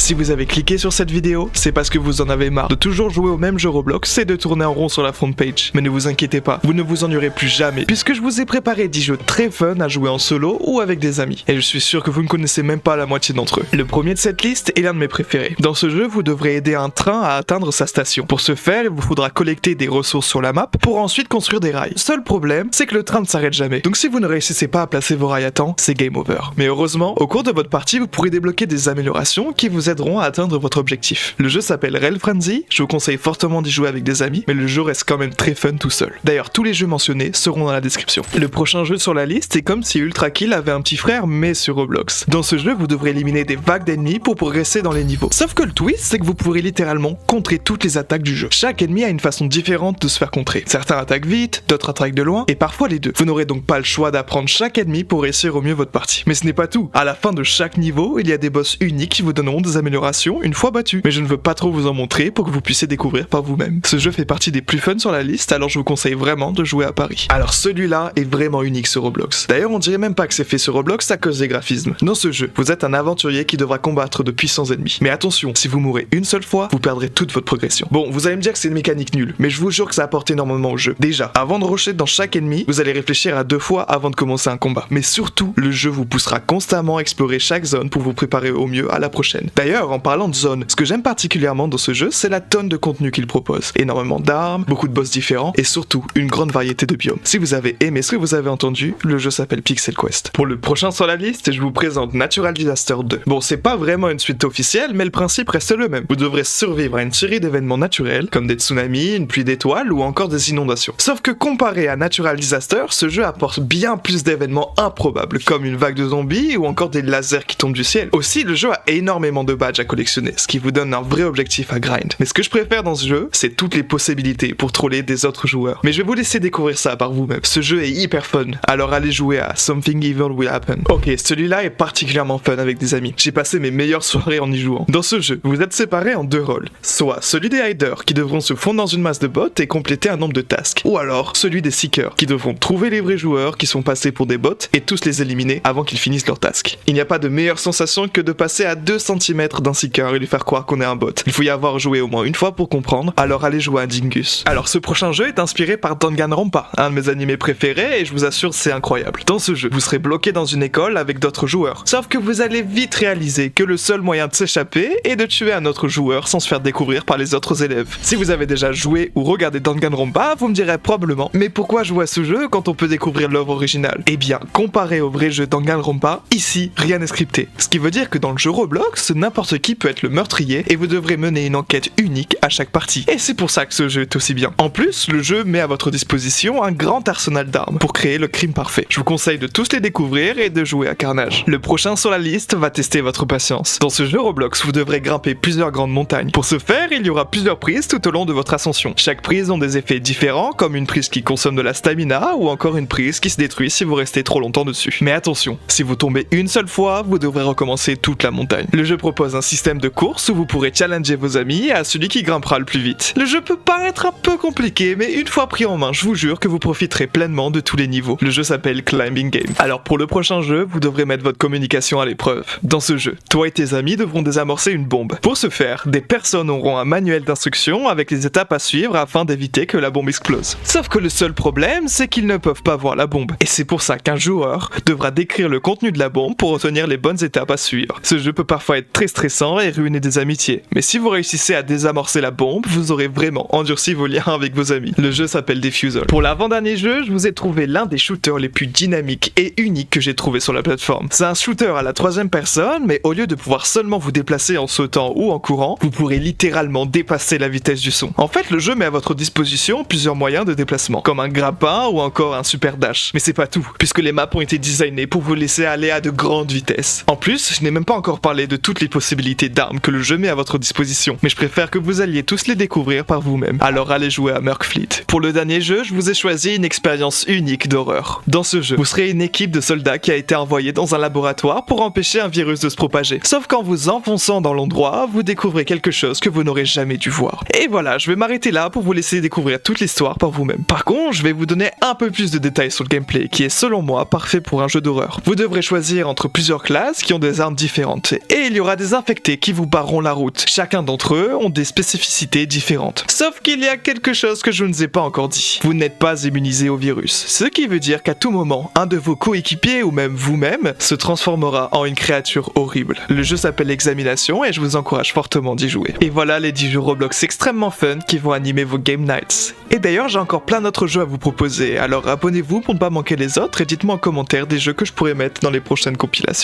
Si vous avez cliqué sur cette vidéo, c'est parce que vous en avez marre de toujours jouer au même jeu Roblox et de tourner en rond sur la front page. Mais ne vous inquiétez pas, vous ne vous ennuierez plus jamais, puisque je vous ai préparé 10 jeux très fun à jouer en solo ou avec des amis. Et je suis sûr que vous ne connaissez même pas la moitié d'entre eux. Le premier de cette liste est l'un de mes préférés. Dans ce jeu, vous devrez aider un train à atteindre sa station. Pour ce faire, il vous faudra collecter des ressources sur la map pour ensuite construire des rails. Seul problème, c'est que le train ne s'arrête jamais. Donc si vous ne réussissez pas à placer vos rails à temps, c'est game over. Mais heureusement, au cours de votre partie, vous pourrez débloquer des améliorations qui vous aideront à atteindre votre objectif. Le jeu s'appelle Rail Frenzy, je vous conseille fortement d'y jouer avec des amis, mais le jeu reste quand même très fun tout seul. D'ailleurs, tous les jeux mentionnés seront dans la description. Le prochain jeu sur la liste est comme si Ultra Kill avait un petit frère, mais sur Roblox. Dans ce jeu, vous devrez éliminer des vagues d'ennemis pour progresser dans les niveaux. Sauf que le twist, c'est que vous pourrez littéralement contrer toutes les attaques du jeu. Chaque ennemi a une façon différente de se faire contrer. Certains attaquent vite, d'autres attaquent de loin, et parfois les deux. Vous n'aurez donc pas le choix d'apprendre chaque ennemi pour réussir au mieux votre partie. Mais ce n'est pas tout. À la fin de chaque niveau, il y a des boss uniques qui vous donneront des améliorations une fois battus. Mais je ne veux pas trop vous en montrer pour que vous puissiez découvrir par vous-même. Ce jeu fait partie des plus fun sur la liste, alors je vous conseille vraiment de jouer à Paris. Alors celui-là est vraiment unique sur Roblox. D'ailleurs, on dirait même pas que c'est fait sur Roblox à cause des graphismes. Dans ce jeu, vous êtes un aventurier qui devra combattre de puissants ennemis. Mais attention, si vous mourrez une seule fois, vous perdrez toute votre progression. Bon, vous allez me dire que c'est une mécanique nulle, mais je vous jure que ça apporte énormément au jeu. Déjà, avant de rusher dans chaque ennemi, vous allez réfléchir à 2 fois avant de commencer un combat. Mais surtout, le jeu vous poussera constamment à explorer chaque zone pour vous préparer au mieux à la prochaine. D'ailleurs, en parlant de zone, ce que j'aime particulièrement dans ce jeu, c'est la tonne de contenu qu'il propose. Énormément d'armes, beaucoup de boss différents et surtout une grande variété de biomes. Si vous avez aimé ce que vous avez entendu, le jeu s'appelle Pixel Quest. Pour le prochain sur la liste, je vous présente Natural Disaster 2. Bon, c'est pas vraiment une suite officielle, mais le principe reste le même. Vous devrez survivre à une série d'événements naturels, comme des tsunamis, une pluie d'étoiles ou encore des inondations. Sauf que comparé à Natural Disaster, ce jeu apporte bien plus d'événements improbables, comme une vague de zombies ou encore des lasers qui tombent du ciel. Aussi, le jeu a énormément de badges à collectionner, ce qui vous donne un vrai objectif à grind. Mais ce que je préfère dans ce jeu, c'est toutes les possibilités pour troller des autres joueurs. Mais je vais vous laisser découvrir ça par vous-même. Ce jeu est hyper fun, alors allez jouer à Something Evil Will Happen. Ok, celui-là est particulièrement fun avec des amis. J'ai passé mes meilleures soirées en y jouant. Dans ce jeu, vous êtes séparés en 2 rôles. Soit celui des hiders qui devront se fondre dans une masse de bots et compléter un nombre de tasks. Ou alors celui des seekers qui devront trouver les vrais joueurs qui sont passés pour des bots et tous les éliminer avant qu'ils finissent leur task. Il n'y a pas de meilleure sensation que de passer à 2 cm d'un seeker et lui faire croire qu'on est un bot. Il faut y avoir joué au moins une fois pour comprendre, alors allez jouer à Dingus. Alors ce prochain jeu est inspiré par Danganronpa, un de mes animés préférés et je vous assure c'est incroyable. Dans ce jeu, vous serez bloqué dans une école avec d'autres joueurs. Sauf que vous allez vite réaliser que le seul moyen de s'échapper est de tuer un autre joueur sans se faire découvrir par les autres élèves. Si vous avez déjà joué ou regardé Danganronpa, vous me direz probablement mais pourquoi jouer à ce jeu quand on peut découvrir l'œuvre originale? Eh bien, comparé au vrai jeu Danganronpa, ici rien n'est scripté. Ce qui veut dire que dans le jeu Roblox, n'importe qui peut être le meurtrier et vous devrez mener une enquête unique à chaque partie. Et c'est pour ça que ce jeu est aussi bien. En plus, le jeu met à votre disposition un grand arsenal d'armes pour créer le crime parfait. Je vous conseille de tous les découvrir et de jouer à Carnage. Le prochain sur la liste va tester votre patience. Dans ce jeu Roblox, vous devrez grimper plusieurs grandes montagnes. Pour ce faire, il y aura plusieurs prises tout au long de votre ascension. Chaque prise ont des effets différents, comme une prise qui consomme de la stamina ou encore une prise qui se détruit si vous restez trop longtemps dessus. Mais attention, si vous tombez une seule fois, vous devrez recommencer toute la montagne. Le jeu propose un système de course où vous pourrez challenger vos amis à celui qui grimpera le plus vite. Le jeu peut paraître un peu compliqué, mais une fois pris en main, je vous jure que vous profiterez pleinement de tous les niveaux. Le jeu s'appelle Climbing Game. Alors pour le prochain jeu, vous devrez mettre votre communication à l'épreuve. Dans ce jeu, toi et tes amis devront désamorcer une bombe. Pour ce faire, des personnes auront un manuel d'instructions avec les étapes à suivre afin d'éviter que la bombe explose. Sauf que le seul problème, c'est qu'ils ne peuvent pas voir la bombe. Et c'est pour ça qu'un joueur devra décrire le contenu de la bombe pour retenir les bonnes étapes à suivre. Ce jeu peut parfois être très stressant et ruiner des amitiés. Mais si vous réussissez à désamorcer la bombe, vous aurez vraiment endurci vos liens avec vos amis. Le jeu s'appelle Diffusal. Pour l'avant-dernier jeu, je vous ai trouvé l'un des shooters les plus dynamiques et uniques que j'ai trouvé sur la plateforme. C'est un shooter à la 3e personne, mais au lieu de pouvoir seulement vous déplacer en sautant ou en courant, vous pourrez littéralement dépasser la vitesse du son. En fait, le jeu met à votre disposition plusieurs moyens de déplacement, comme un grappin ou encore un super dash. Mais c'est pas tout, puisque les maps ont été designées pour vous laisser aller à de grandes vitesses. En plus, je n'ai même pas encore parlé de toutes les possibilités d'armes que le jeu met à votre disposition, mais je préfère que vous alliez tous les découvrir par vous-même. Alors allez jouer à Mercfleet. Pour le dernier jeu, je vous ai choisi une expérience unique d'horreur. Dans ce jeu, vous serez une équipe de soldats qui a été envoyée dans un laboratoire pour empêcher un virus de se propager. Sauf qu'en vous enfonçant dans l'endroit, vous découvrez quelque chose que vous n'aurez jamais dû voir. Et voilà, je vais m'arrêter là pour vous laisser découvrir toute l'histoire par vous-même. Par contre, je vais vous donner un peu plus de détails sur le gameplay, qui est selon moi parfait pour un jeu d'horreur. Vous devrez choisir entre plusieurs classes qui ont des armes différentes, et il y aura des infectés qui vous barreront la route. Chacun d'entre eux ont des spécificités différentes. Sauf qu'il y a quelque chose que je ne vous ai pas encore dit. Vous n'êtes pas immunisé au virus. Ce qui veut dire qu'à tout moment, un de vos coéquipiers ou même vous-même se transformera en une créature horrible. Le jeu s'appelle Examination et je vous encourage fortement d'y jouer. Et voilà les 10 jeux Roblox extrêmement fun qui vont animer vos Game Nights. Et d'ailleurs, j'ai encore plein d'autres jeux à vous proposer, alors abonnez-vous pour ne pas manquer les autres et dites-moi en commentaire des jeux que je pourrais mettre dans les prochaines compilations.